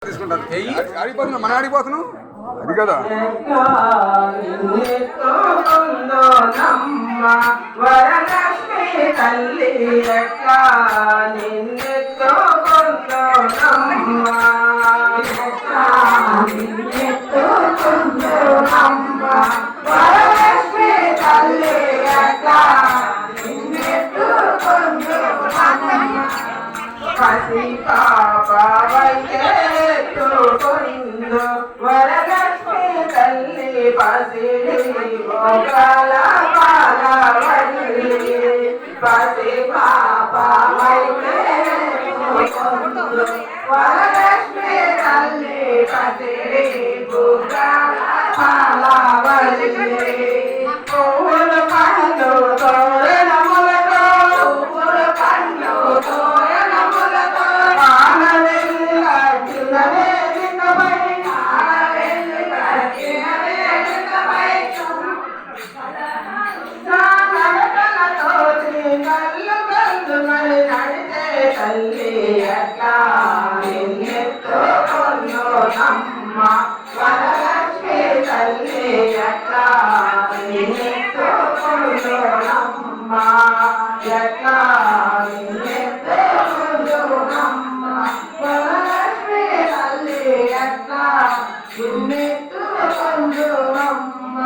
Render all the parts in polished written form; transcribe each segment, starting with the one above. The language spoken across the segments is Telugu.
తీసుకుంటారు ఆడిపోతున్నాం మన ఆడిపోతున్నాం అది కదా వరలక్ష్మి తల్లి ఎట్లా నిన్నెత్తో వరలక్ష్మి తల్లి ఎట్లా పసి పాపవైతేకుందు వరలక్ష్మి తల్లి పసిడి గోపాల పాలవల్లి పసి పాపవైతేకుందు వరలక్ష్మి తల్లి పసిడి గోపాల పాలవల్లి పూల పండు తోరణములతో పూల పండు తోరణములతో తల్లి ఎట్లా నిన్నెత్తో కొన్నోనమ్మ వరలక్ష్మి తల్లి ఎట్లా నిన్నెత్తో కొన్నోనమ్మ ఎట్లా నిన్నెత్తో కొన్నోనమ్మ వరలక్ష్మి తల్లి ఎట్లా నిన్నెత్తో కొన్నోనమ్మ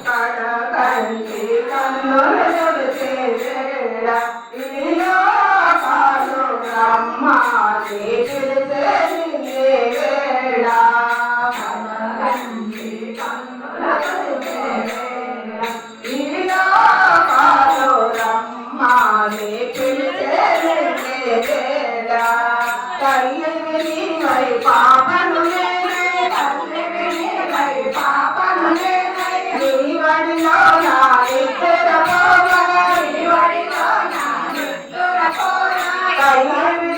కడకంటి కన్నులు చూసేవేళ ఇదిలో కాదు బ్రహ్మ పిలిచే వేళ కడకంటి కన్నులు చూసేవేళ ఇదిలో కాదు బ్రహ్మ పిలిచే వేళ తల్లి వినిమై పాపను తల్లి వినిమై పాపను నీవడిలో నా ఇద్దర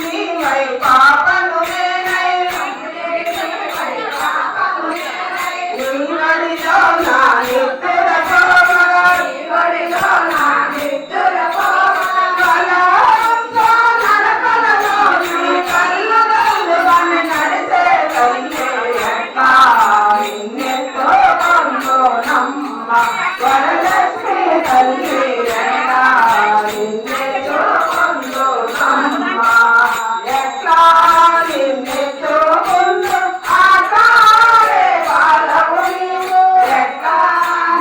నీవై పాపను నీవడిలో నా ఇద్దర వరలక్ష్మి తల్లి ఎట్లా నిన్నెత్తో కొన్నోనమ్మ ఎట్లా నిన్నెత్తో కొన్నో ఆకారే బాలవు నీవు ఎట్లా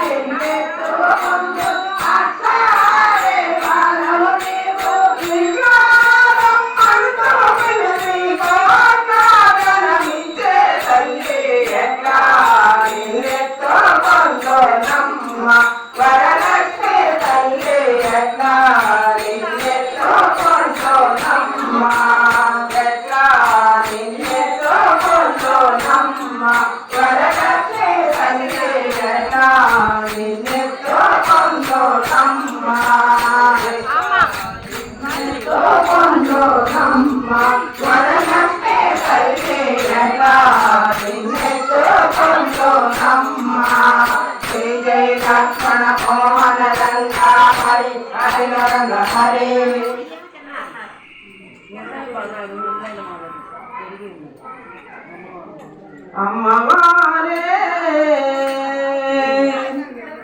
నిన్నెత్తో కొన్నో ఆకారే బాలవు నీవు విజ్ఞానం అంటూ పిలిచి కోట్లాగనమిచ్చే తల్లి ఎట్లా నిన్నెత్తో కొన్నోనమ్మ వరలక్ష్మి తల్లి ఎట్లా నిన్నెత్తో కొన్నోనమ్మ ఎట్లా నిన్నెత్తో కొన్నోనమ్మ వరలక్ష్మి తల్లి ఎట్లా నిన్నెత్తో కొన్నోనమ్మ నిన్నెత్తో కొన్నోనమ్మ వరలక్ష్మి తల్లి ఎట్లా నిన్నెత్తో కొన్నోనమ్మ జయ లక్ష్మణ మోహన లంకా హరి హరి నరన హరి అమ్మవారే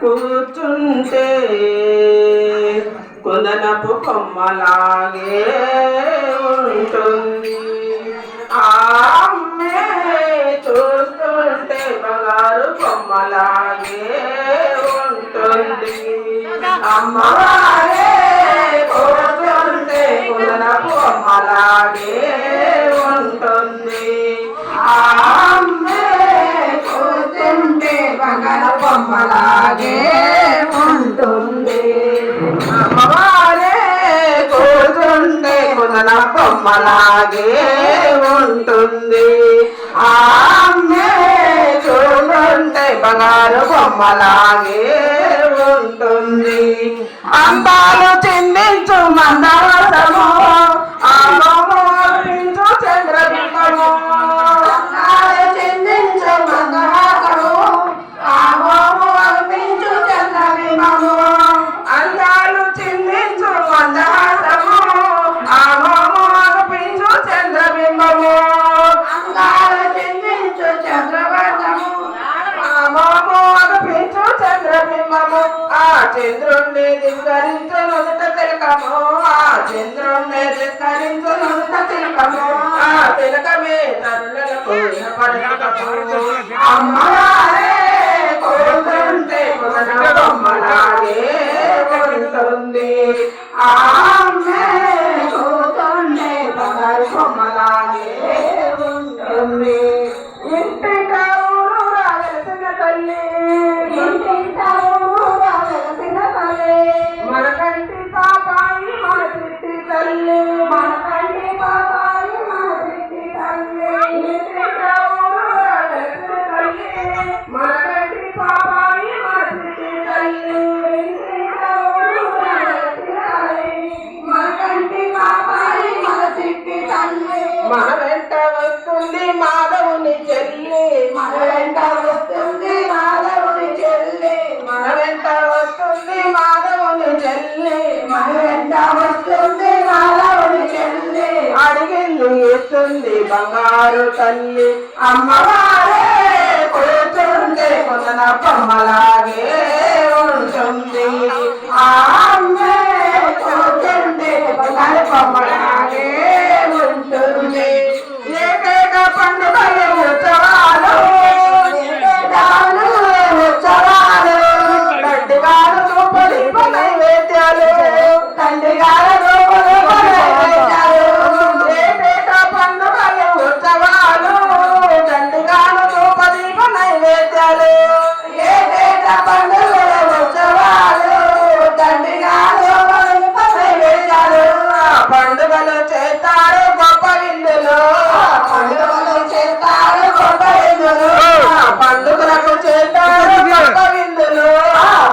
కూర్చుంటే కుందనపు కొమ్మలాగే ఉంటుంది ఆ అమ్మే చూస్తుంటే బంగారు కొమ్మలాగే ఉంటుంది అమ్మవారే కూర్చుంటే కుందనపు కొమ్మలాగే ఉంటుంది ఆ అమ్మే కూర్చుంటే బంగారు కొమ్మలాగే ఉంటుంది అమ్మవారే కూర్చుంటే కుందన బొమ్మలాగే ఉంటుంది ఆ అమ్మే చూడుంటే బంగారు బొమ్మలాగే ఉంటుంది అందాలు చిందించు మందరము ఆ మోహించు చంద్రబింబము అందాలు చిందించు మందరము ఆ మోహించు చంద్రబింబము అందాలు చిందించు మందరము ఆ మోహించు చంద్రబింబము అందాలు చంద్రుణ్ణి ధిక్కరించు నుదుట తిలకము ఆ చంద్రుణ్ణి ధిక్కరించు నుదుట తిలకము ఆ తిలకమే నరులకు వినపడకము అమ్మవారే కోరుతుంటే బొమ్మలాగే ఉంటుంది ఆ అమ్మే కోరుతుంటే బంగారు బొమ్మలాగే ఉంటుంది ఇంటిక ఊరు రావలసిన తల్లి ఇంటిక ఊరు రావలసిన తల్లి మన కంటి పాపాయి మన చిట్టి తల్లి మన కంటి పాపాయి మన చిట్టి తల్లి ఇంటిక ఊరు రావలసిన తల్లి మన కంటి పాపాయి మన చిట్టి తల్లి ఇంటిక ఊరు రావలసిన తల్లి మన కంటి పాపాయి మన చిట్టి తల్లి మన వెంట వస్తుంది మాధవుని చెల్లి మన వెంట వస్తుంది మాధవుని చెల్లి మన వెంట వస్తుంది మాధవుని చెల్లి మన వెంట వస్తుంది మాధవుని చెల్లి అడిగింది ఇస్తుంది బంగారు తల్లి అమ్మవారే కూర్చుంటే కొన బొమ్మలాగే ఉంటుంది ఆ అమ్మే కూర్చుంటే బంగారు బొమ్మలాగే ఉంటుంది ఏకైక పండుగలు ఉత్సవాలు ఉత్సవాలు తండ్రిగారు రూపలు నైవేద్యాలు తండ్రిగారు రూపలు నైవేద్యాలు ఏకైక పండుగలు ఉత్సవాలు తండ్రిగారు రూపలు నైవేద్యాలు ఏకైక పండుగలు ఉత్సవాలు తండ్రిగారు నైవేద్యాలు పండుగలు చేస్తారు గొప్ప విందులు పండుగలు చేస్తారు గొప్ప విందులు పండుగలకు చేస్తారు గొప్ప విందులు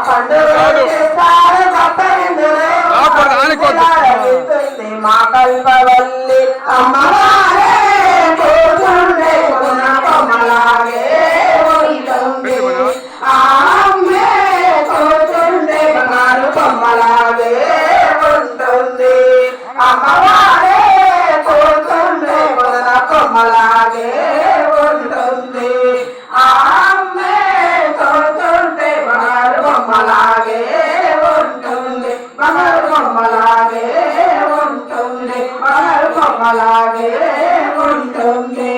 పండుగలు చేస్తారు గొప్ప విందులు మా కల్పవల్లి అమ్మవారే కూర్చుండే కొన బొమ్మలాగే ఉంటుంది ఆ అమ్మే కూర్చుండే బంగారు బొమ్మలాగే ఉంటుంది అమ్మవారే కూర్చుండే కొన బొమ్మలాగే ఉంటుంది ఆ అమ్మే కూర్చుంటే బంగారు బొమ్మలాగే ఉంటుంది బంగారు బొమ్మలాగే ఉంటుంది బంగారు బొమ్మలాగే ఉంటుంది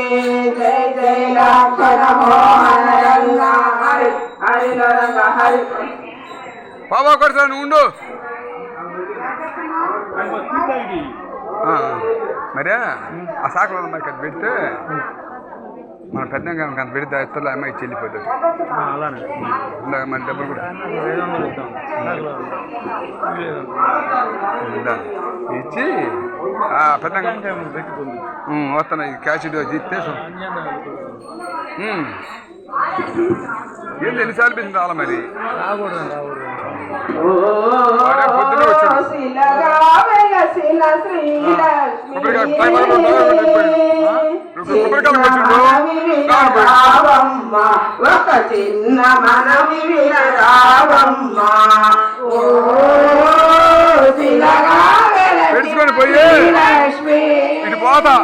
జై జై రాక్షణ మోహన రంగ హరి హరి రంగ హరి బాబా కొడతా నువ్వు ఉండు మరే ఆ సాకులో మరి అది పెడితే మన పెద్దగా అంత పెడితే ఇతరులు అమ్మాయి చెల్లిపోతుంది ఇలాగ మన డబ్బులు కూడా ఇచ్చి పెద్దగా వస్తాను క్యాష్ ఇస్తే ఏంటి ఎన్నిసార్లు పెంచింది రావాలా మరి పొద్దున్నే ఒక చిన్న మనవి వినరావమ్మ పెడుచుకొని పోయి ఇటు పోతా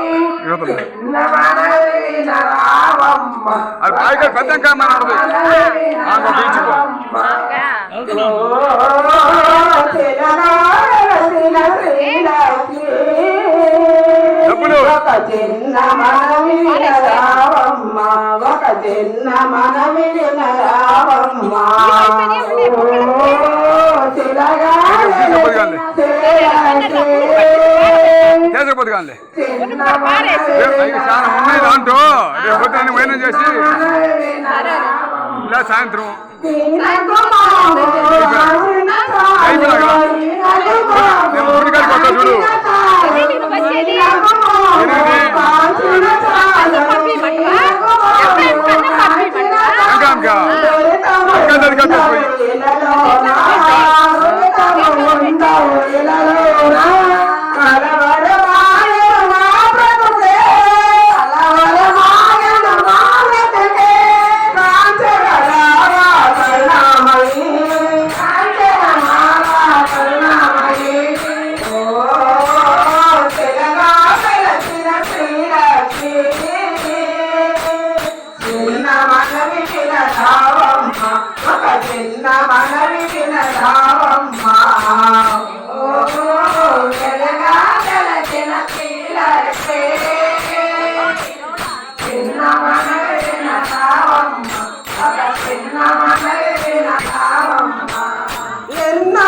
అది బాగా పెద్ద కామని ఇచ్చిపో ఒక చిన్న మనవి వినరావమ్మ ఒక చిన్న మనవి వినరావమ్మ చేసకపోతే చాలా ఉన్నాయి దాంట్లో రేపు పొద్దున్న వైనం చేసి ఇలా సాయంత్రం గుడికాడికి వస్తా చూడు మనవి వినరావమ్మ ఎలగా తెలచిన కీలకే చిన్న మనవి వినరావమ్మ ఒక చిన్న మనవి వినరావమ్మ ఎన్నో